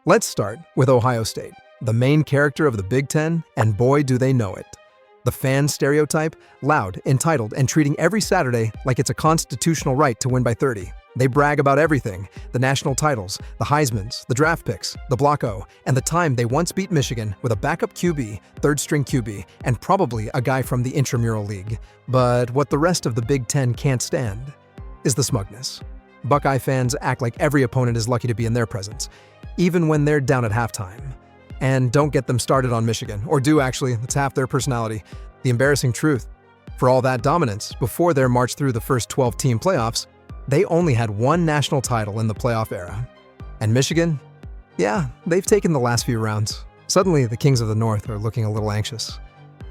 Let's start with Ohio State, the main character of the Big Ten, and boy do they know it. The fan stereotype, loud, entitled, and treating every Saturday like it's a constitutional right to win by 30. They brag about everything: the national titles, the Heismans, the draft picks, the Block O, and the time they once beat Michigan with a backup QB, third-string QB, and probably a guy from the intramural league. But what the rest of the Big Ten can't stand is the smugness. Buckeye fans act like every opponent is lucky to be in their presence, even when they're down at halftime. And don't get them started on Michigan, or do actually, it's half their personality. The embarrassing truth: for all that dominance, before their march through the first 12-team playoffs, they only had one national title in the playoff era. And Michigan? Yeah, they've taken the last few rounds. Suddenly, the Kings of the North are looking a little anxious.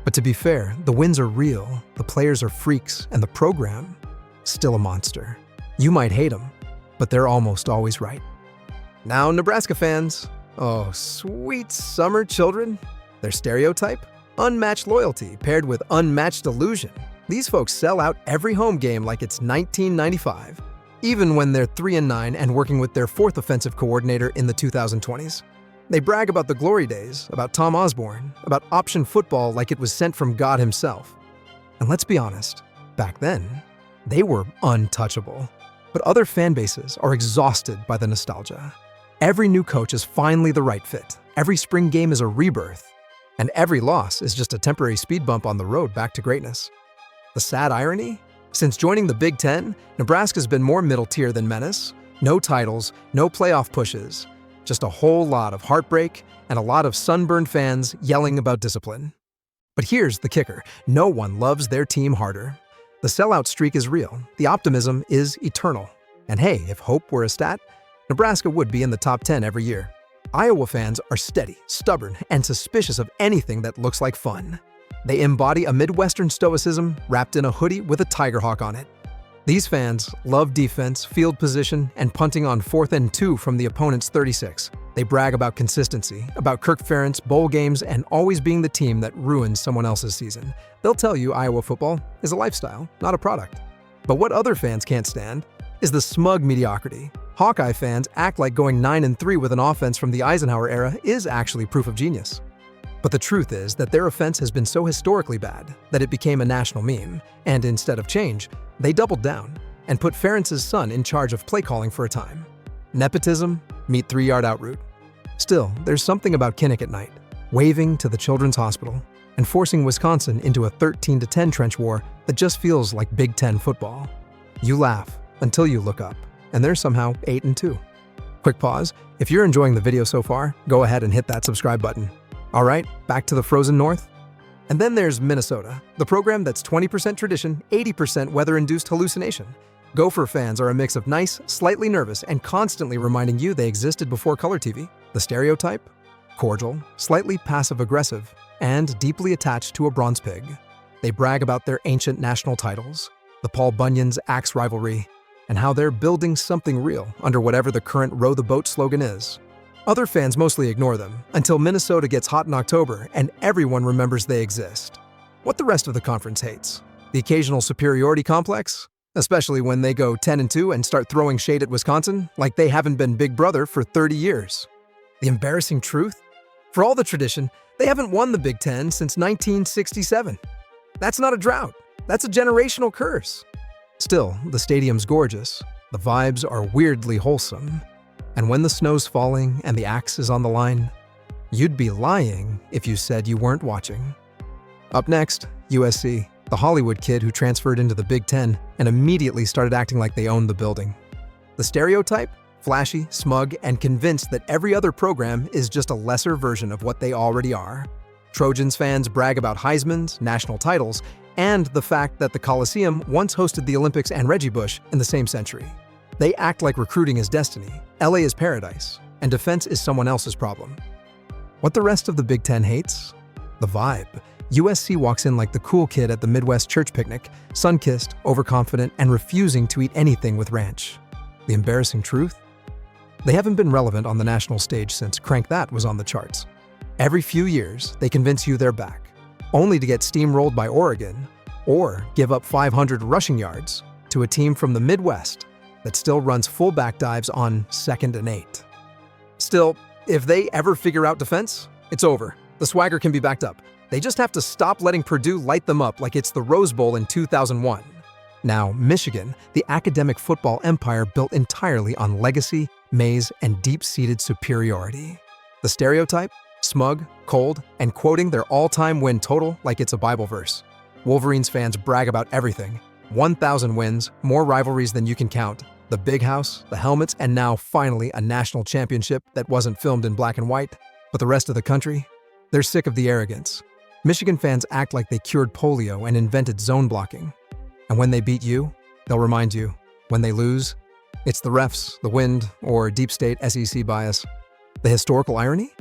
But to be fair, the wins are real, the players are freaks, and the program, still a monster. You might hate them, but they're almost always right. Now, Nebraska fans. Oh, sweet summer children. Their stereotype? Unmatched loyalty paired with unmatched illusion. These folks sell out every home game like it's 1995, even when they're 3-9 and working with their fourth offensive coordinator in the 2020s. They brag about the glory days, about Tom Osborne, about option football like it was sent from God himself. And let's be honest, back then, they were untouchable. But other fan bases are exhausted by the nostalgia. Every new coach is finally the right fit. Every spring game is a rebirth. And every loss is just a temporary speed bump on the road back to greatness. The sad irony? Since joining the Big Ten, Nebraska's been more middle tier than menace. No titles, no playoff pushes. Just a whole lot of heartbreak and a lot of sunburned fans yelling about discipline. But here's the kicker: no one loves their team harder. The sellout streak is real. The optimism is eternal. And hey, if hope were a stat, Nebraska would be in the top 10 every year. Iowa fans are steady, stubborn, and suspicious of anything that looks like fun. They embody a Midwestern stoicism wrapped in a hoodie with a tiger hawk on it. These fans love defense, field position, and punting on 4th and 2 from the opponent's 36. They brag about consistency, about Kirk Ferentz, bowl games, and always being the team that ruins someone else's season. They'll tell you Iowa football is a lifestyle, not a product. But what other fans can't stand is the smug mediocrity. Hawkeye fans act like going 9-3 with an offense from the Eisenhower era is actually proof of genius. But the truth is that their offense has been so historically bad that it became a national meme, and instead of change, they doubled down and put Ferentz's son in charge of play calling for a time. Nepotism meet 3-yard out route. Still, there's something about Kinnick at night, waving to the Children's Hospital and forcing Wisconsin into a 13-10 trench war that just feels like Big Ten football. You laugh until you look up, and they're somehow 8-2. Quick pause. If you're enjoying the video so far, go ahead and hit that subscribe button. All right, back to the frozen north. And then there's Minnesota, the program that's 20% tradition, 80% weather-induced hallucination. Gopher fans are a mix of nice, slightly nervous, and constantly reminding you they existed before color TV. The stereotype? Cordial, slightly passive-aggressive, and deeply attached to a bronze pig. They brag about their ancient national titles, the Paul Bunyan's Axe rivalry, and how they're building something real under whatever the current row the boat slogan is. Other fans mostly ignore them until Minnesota gets hot in October and everyone remembers they exist. What the rest of the conference hates: the occasional superiority complex, especially when they go 10-2 and start throwing shade at Wisconsin like they haven't been Big Brother for 30 years. The embarrassing truth? For all the tradition, they haven't won the Big Ten since 1967. That's not a drought. That's a generational curse. Still, the stadium's gorgeous. The vibes are weirdly wholesome. And when the snow's falling and the axe is on the line, you'd be lying if you said you weren't watching. Up next, USC, the Hollywood kid who transferred into the Big Ten and immediately started acting like they owned the building. The stereotype? Flashy, smug, and convinced that every other program is just a lesser version of what they already are. Trojans fans brag about Heismans, national titles, and the fact that the Coliseum once hosted the Olympics and Reggie Bush in the same century. They act like recruiting is destiny, LA is paradise, and defense is someone else's problem. What the rest of the Big Ten hates? The vibe. USC walks in like the cool kid at the Midwest church picnic, sun-kissed, overconfident, and refusing to eat anything with ranch. The embarrassing truth? They haven't been relevant on the national stage since Crank That was on the charts. Every few years, they convince you they're back, only to get steamrolled by Oregon, or give up 500 rushing yards to a team from the Midwest that still runs fullback dives on 2nd and 8. Still, If they ever figure out defense, it's over. The swagger can be backed up. They just have to stop letting Purdue light them up like it's the Rose Bowl in 2001. Now, Michigan, the academic football empire built entirely on legacy, maze, and deep-seated superiority. The stereotype? Smug, cold, and quoting their all-time win total like it's a Bible verse. Wolverines fans brag about everything. 1,000 wins, more rivalries than you can count, the big house, the helmets, and now, finally, a national championship that wasn't filmed in black and white. But the rest of the country? They're sick of the arrogance. Michigan fans act like they cured polio and invented zone blocking. And when they beat you, they'll remind you. When they lose, it's the refs, the wind, or deep state SEC bias. The historical irony?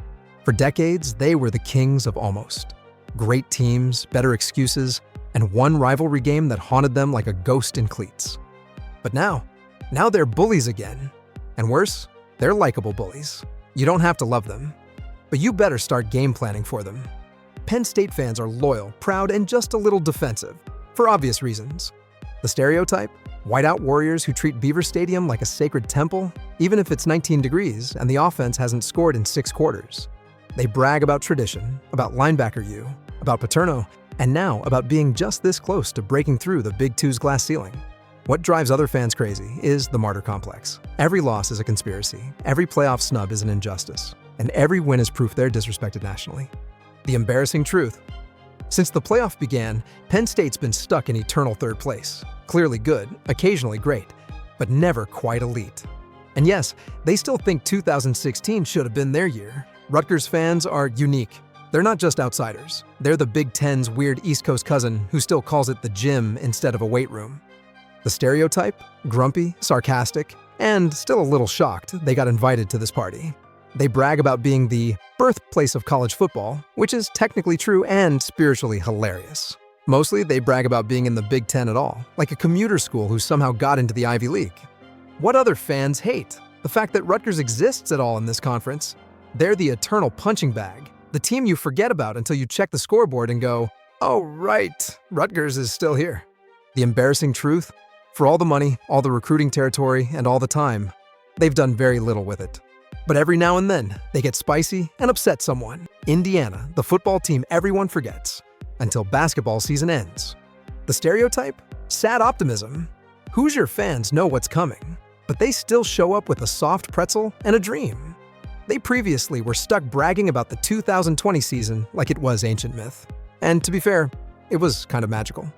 For decades, they were the kings of almost. Great teams, better excuses, and one rivalry game that haunted them like a ghost in cleats. But now they're bullies again. And worse, they're likable bullies. You don't have to love them, but you better start game planning for them. Penn State fans are loyal, proud, and just a little defensive, for obvious reasons. The stereotype? Whiteout warriors who treat Beaver Stadium like a sacred temple, even if it's 19 degrees and the offense hasn't scored in 6 quarters. They brag about tradition, about linebacker U, about Paterno, and now about being just this close to breaking through the Big Two's glass ceiling. What drives other fans crazy is the martyr complex. Every loss is a conspiracy, every playoff snub is an injustice, and every win is proof they're disrespected nationally. The embarrassing truth. Since the playoff began, Penn State's been stuck in eternal third place. Clearly good, occasionally great, but never quite elite. And yes, they still think 2016 should have been their year. Rutgers fans are unique. They're not just outsiders. They're the Big Ten's weird East Coast cousin who still calls it the gym instead of a weight room. The stereotype? Grumpy, sarcastic, and still a little shocked they got invited to this party. They brag about being the birthplace of college football, which is technically true and spiritually hilarious. Mostly, they brag about being in the Big Ten at all, like a commuter school who somehow got into the Ivy League. What other fans hate? The fact that Rutgers exists at all in this conference. They're the eternal punching bag, the team you forget about until you check the scoreboard and go, oh right, Rutgers is still here. The embarrassing truth? For all the money, all the recruiting territory, and all the time, they've done very little with it. But every now and then, they get spicy and upset someone. Indiana, the football team everyone forgets, until basketball season ends. The stereotype? Sad optimism. Hoosier fans know what's coming, but they still show up with a soft pretzel and a dream. They previously were stuck bragging about the 2020 season like it was ancient myth. And to be fair, it was kind of magical.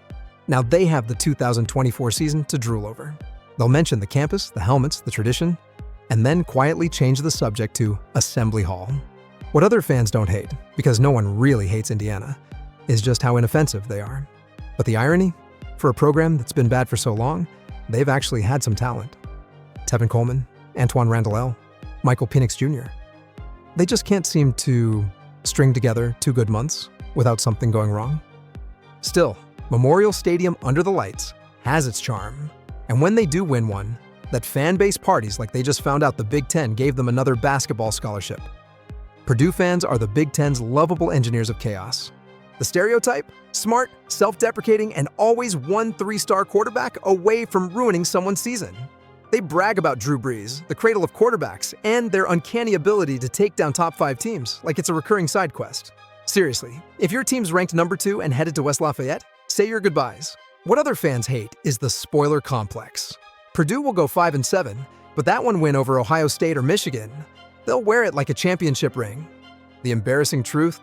Now they have the 2024 season to drool over. They'll mention the campus, the helmets, the tradition, and then quietly change the subject to Assembly Hall. What other fans don't hate, because no one really hates Indiana, is just how inoffensive they are. But the irony? For a program that's been bad for so long, they've actually had some talent. Tevin Coleman, Antoine Randall, Michael Penix Jr. They just can't seem to string together 2 good months without something going wrong. Still, Memorial Stadium under the lights has its charm. And when they do win one, that fan base parties like they just found out the Big Ten gave them another basketball scholarship. Purdue fans are the Big Ten's lovable engineers of chaos. The stereotype? Smart, self-deprecating, and always one 3-star quarterback away from ruining someone's season. They brag about Drew Brees, the cradle of quarterbacks, and their uncanny ability to take down top 5 teams like it's a recurring side quest. Seriously, if your team's ranked number 2 and headed to West Lafayette, say your goodbyes. What other fans hate is the spoiler complex. Purdue will go 5-7, but that one win over Ohio State or Michigan, they'll wear it like a championship ring. The embarrassing truth?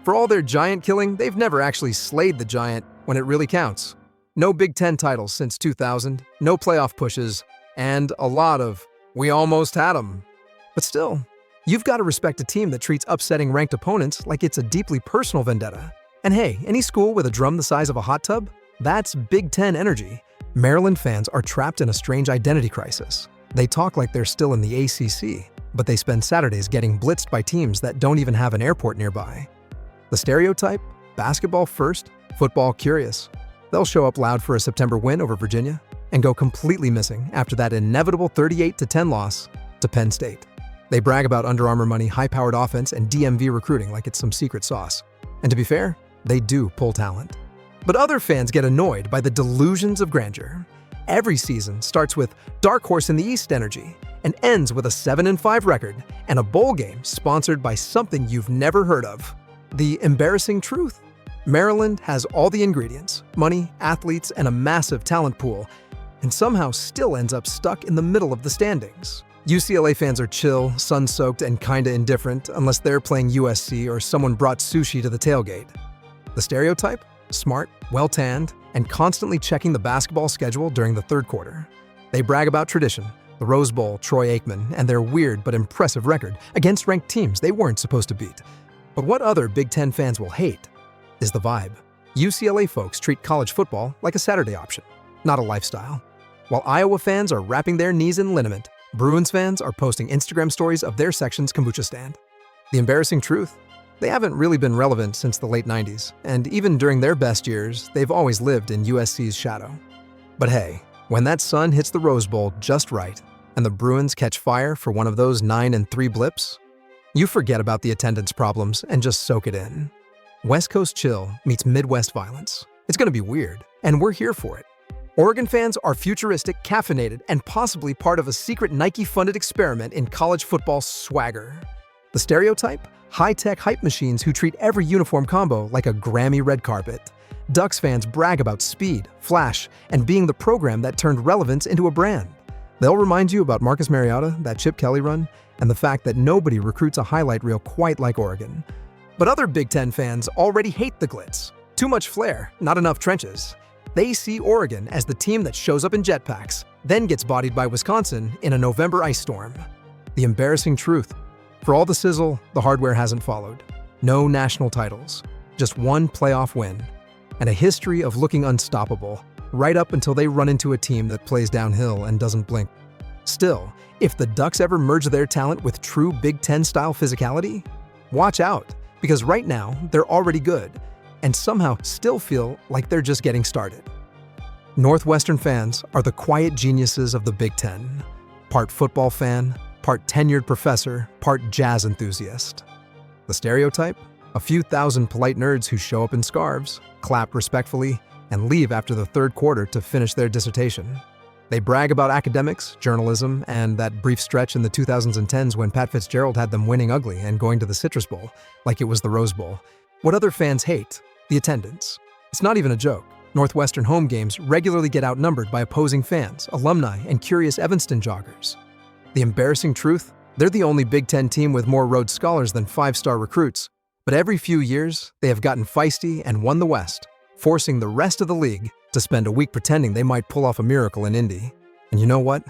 For all their giant killing, they've never actually slayed the giant when it really counts. No Big Ten titles since 2000, no playoff pushes, and a lot of, we almost had them. But still, you've got to respect a team that treats upsetting ranked opponents like it's a deeply personal vendetta. And hey, any school with a drum the size of a hot tub? That's Big Ten energy. Maryland fans are trapped in a strange identity crisis. They talk like they're still in the ACC, but they spend Saturdays getting blitzed by teams that don't even have an airport nearby. The stereotype? Basketball first, football curious. They'll show up loud for a September win over Virginia and go completely missing after that inevitable 38-10 loss to Penn State. They brag about Under Armour money, high-powered offense, and DMV recruiting like it's some secret sauce. And to be fair, they do pull talent. But other fans get annoyed by the delusions of grandeur. Every season starts with dark horse in the East energy and ends with a 7-5 record and a bowl game sponsored by something you've never heard of. The embarrassing truth? Maryland has all the ingredients, money, athletes, and a massive talent pool, and somehow still ends up stuck in the middle of the standings. UCLA fans are chill, sun-soaked, and kinda indifferent unless they're playing USC or someone brought sushi to the tailgate. The stereotype? Smart, well-tanned, and constantly checking the basketball schedule during the third quarter. They brag about tradition, the Rose Bowl, Troy Aikman, and their weird but impressive record against ranked teams they weren't supposed to beat. But what other Big Ten fans will hate is the vibe. UCLA folks treat college football like a Saturday option, not a lifestyle. While Iowa fans are wrapping their knees in liniment, Bruins fans are posting Instagram stories of their section's kombucha stand. The embarrassing truth? They haven't really been relevant since the late 90s, and even during their best years, they've always lived in USC's shadow. But hey, when that sun hits the Rose Bowl just right, and the Bruins catch fire for one of those 9-3 blips, you forget about the attendance problems and just soak it in. West Coast chill meets Midwest violence. It's gonna be weird, and we're here for it. Oregon fans are futuristic, caffeinated, and possibly part of a secret Nike-funded experiment in college football swagger. The stereotype? High-tech hype machines who treat every uniform combo like a Grammy red carpet. Ducks fans brag about speed, flash, and being the program that turned relevance into a brand. They'll remind you about Marcus Mariota, that Chip Kelly run, and the fact that nobody recruits a highlight reel quite like Oregon. But other Big Ten fans already hate the glitz. Too much flair, not enough trenches. They see Oregon as the team that shows up in jetpacks, then gets bodied by Wisconsin in a November ice storm. The embarrassing truth. For all the sizzle, the hardware hasn't followed. No national titles, just one playoff win, and a history of looking unstoppable, right up until they run into a team that plays downhill and doesn't blink. Still, if the Ducks ever merge their talent with true Big Ten-style physicality, watch out, because right now, they're already good, and somehow still feel like they're just getting started. Northwestern fans are the quiet geniuses of the Big Ten. Part football fan, part tenured professor, part jazz enthusiast. The stereotype? A few thousand polite nerds who show up in scarves, clap respectfully, and leave after the third quarter to finish their dissertation. They brag about academics, journalism, and that brief stretch in the 2010s when Pat Fitzgerald had them winning ugly and going to the Citrus Bowl, like it was the Rose Bowl. What other fans hate? The attendance. It's not even a joke. Northwestern home games regularly get outnumbered by opposing fans, alumni, and curious Evanston joggers. The embarrassing truth? They're the only Big Ten team with more Rhodes Scholars than five-star recruits. But every few years, they have gotten feisty and won the West, forcing the rest of the league to spend a week pretending they might pull off a miracle in Indy. And you know what?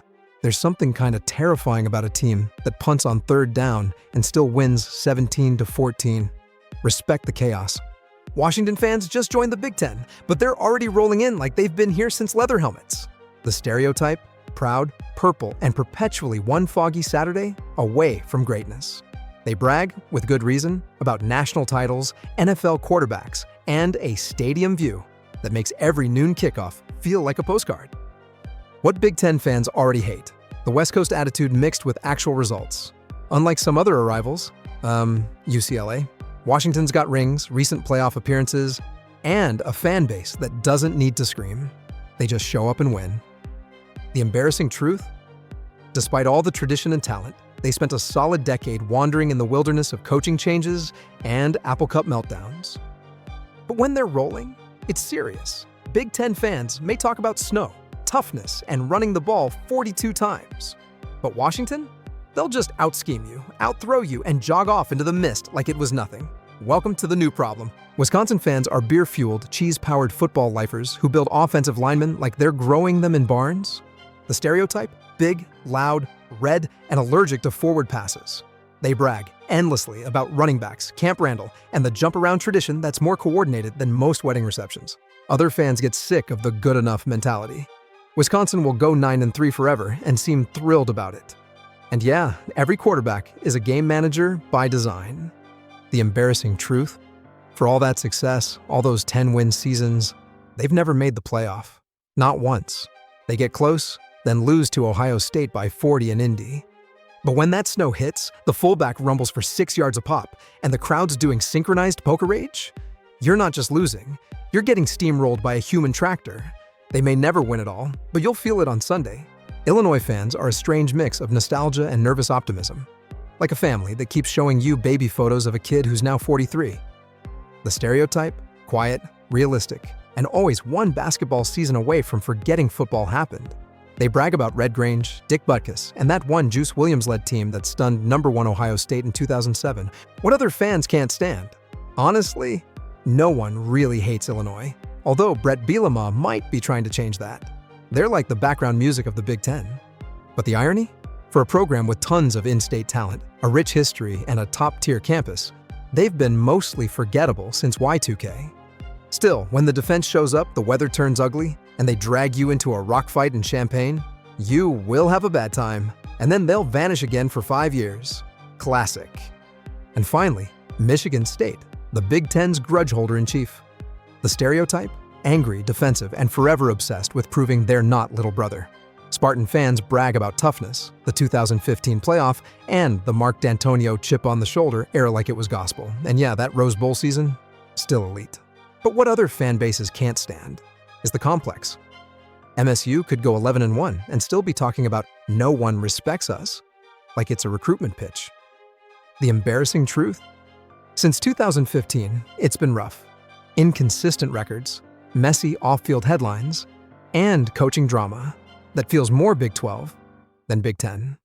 There's something kind of terrifying about a team that punts on third down and still wins 17-14. Respect the chaos. Washington fans just joined the Big Ten, but they're already rolling in like they've been here since leather helmets. The stereotype? Proud, purple, and perpetually one foggy Saturday away from greatness. They brag, with good reason, about national titles, NFL quarterbacks, and a stadium view that makes every noon kickoff feel like a postcard. What Big Ten fans already hate? The West Coast attitude mixed with actual results. Unlike some other arrivals, UCLA, Washington's got rings, recent playoff appearances, and a fan base that doesn't need to scream. They just show up and win. The embarrassing truth? Despite all the tradition and talent, they spent a solid decade wandering in the wilderness of coaching changes and Apple Cup meltdowns. But when they're rolling, it's serious. Big Ten fans may talk about snow, toughness, and running the ball 42 times. But Washington? They'll just out-scheme you, out-throw you, and jog off into the mist like it was nothing. Welcome to the new problem. Wisconsin fans are beer-fueled, cheese-powered football lifers who build offensive linemen like they're growing them in barns. The stereotype? Big, loud, red, and allergic to forward passes. They brag endlessly about running backs, Camp Randall, and the jump-around tradition that's more coordinated than most wedding receptions. Other fans get sick of the good-enough mentality. Wisconsin will go 9-3 forever and seem thrilled about it. And yeah, every quarterback is a game manager by design. The embarrassing truth? For all that success, all those 10-win seasons, they've never made the playoff. Not once. They get close, then lose to Ohio State by 40 in Indy. But when that snow hits, the fullback rumbles for 6 yards a pop, and the crowd's doing synchronized poker rage, you're not just losing, you're getting steamrolled by a human tractor. They may never win it all, but you'll feel it on Sunday. Illinois fans are a strange mix of nostalgia and nervous optimism, like a family that keeps showing you baby photos of a kid who's now 43. The stereotype? Quiet, realistic, and always one basketball season away from forgetting football happened. They brag about Red Grange, Dick Butkus, and that one Juice Williams-led team that stunned #1 Ohio State in 2007. What other fans can't stand? Honestly, no one really hates Illinois, although Brett Bielema might be trying to change that. They're like the background music of the Big Ten. But the irony? For a program with tons of in-state talent, a rich history, and a top-tier campus, they've been mostly forgettable since Y2K. Still, when the defense shows up, the weather turns ugly, and they drag you into a rock fight in Champaign, you will have a bad time, and then they'll vanish again for 5 years. Classic. And finally, Michigan State, the Big Ten's grudge holder-in-chief. The stereotype? Angry, defensive, and forever obsessed with proving they're not little brother. Spartan fans brag about toughness, the 2015 playoff, and the Mark D'Antonio chip-on-the-shoulder era like it was gospel. And yeah, that Rose Bowl season? Still elite. But what other fan bases can't stand is the complex. MSU could go 11-1 and still be talking about no one respects us, like it's a recruitment pitch. The embarrassing truth? Since 2015, it's been rough. Inconsistent records, messy off-field headlines, and coaching drama that feels more Big 12 than Big 10.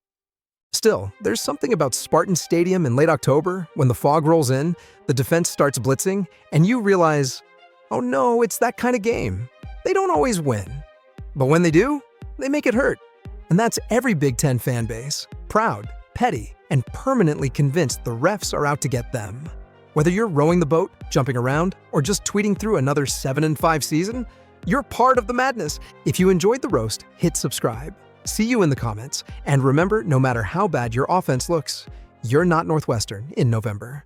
Still, there's something about Spartan Stadium in late October when the fog rolls in, the defense starts blitzing, and you realize, oh no, it's that kind of game. They don't always win. But when they do, they make it hurt. And that's every Big Ten fan base, proud, petty, and permanently convinced the refs are out to get them. Whether you're rowing the boat, jumping around, or just tweeting through another 7-5 season, you're part of the madness. If you enjoyed the roast, hit subscribe. See you in the comments. And remember, no matter how bad your offense looks, you're not Northwestern in November.